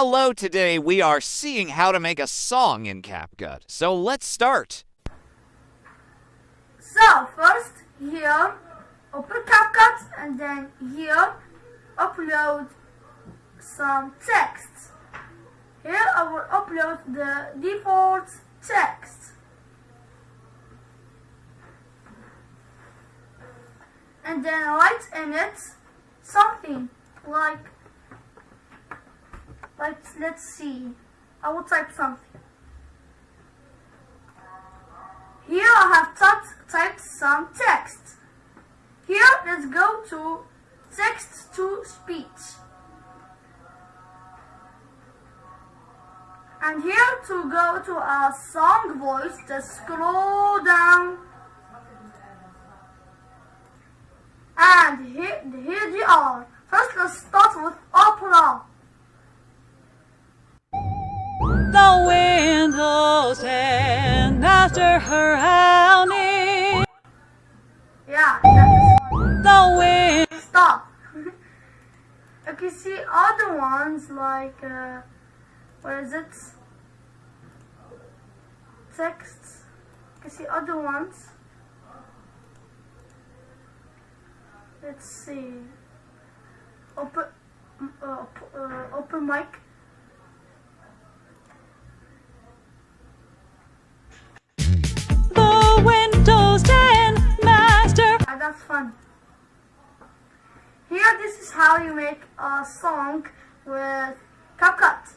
Hello, today we are seeing how to make a song in CapCut. So let's start. So first here, open CapCut and then here, upload some text. Here I will upload the default text. And then write in it something like let's see, I will type something. Here I have typed some text. Here let's go to text to speech. And here to go to our song voice, just scroll down. And here they are. First let's start with opera. The windows and after her howling. Yeah, that is The wind. stop. Okay, see other ones like what is it? Texts. You see other ones. Let's see. Open mic. The windows and master. That's fun. Here, this is how you make a song with CapCut.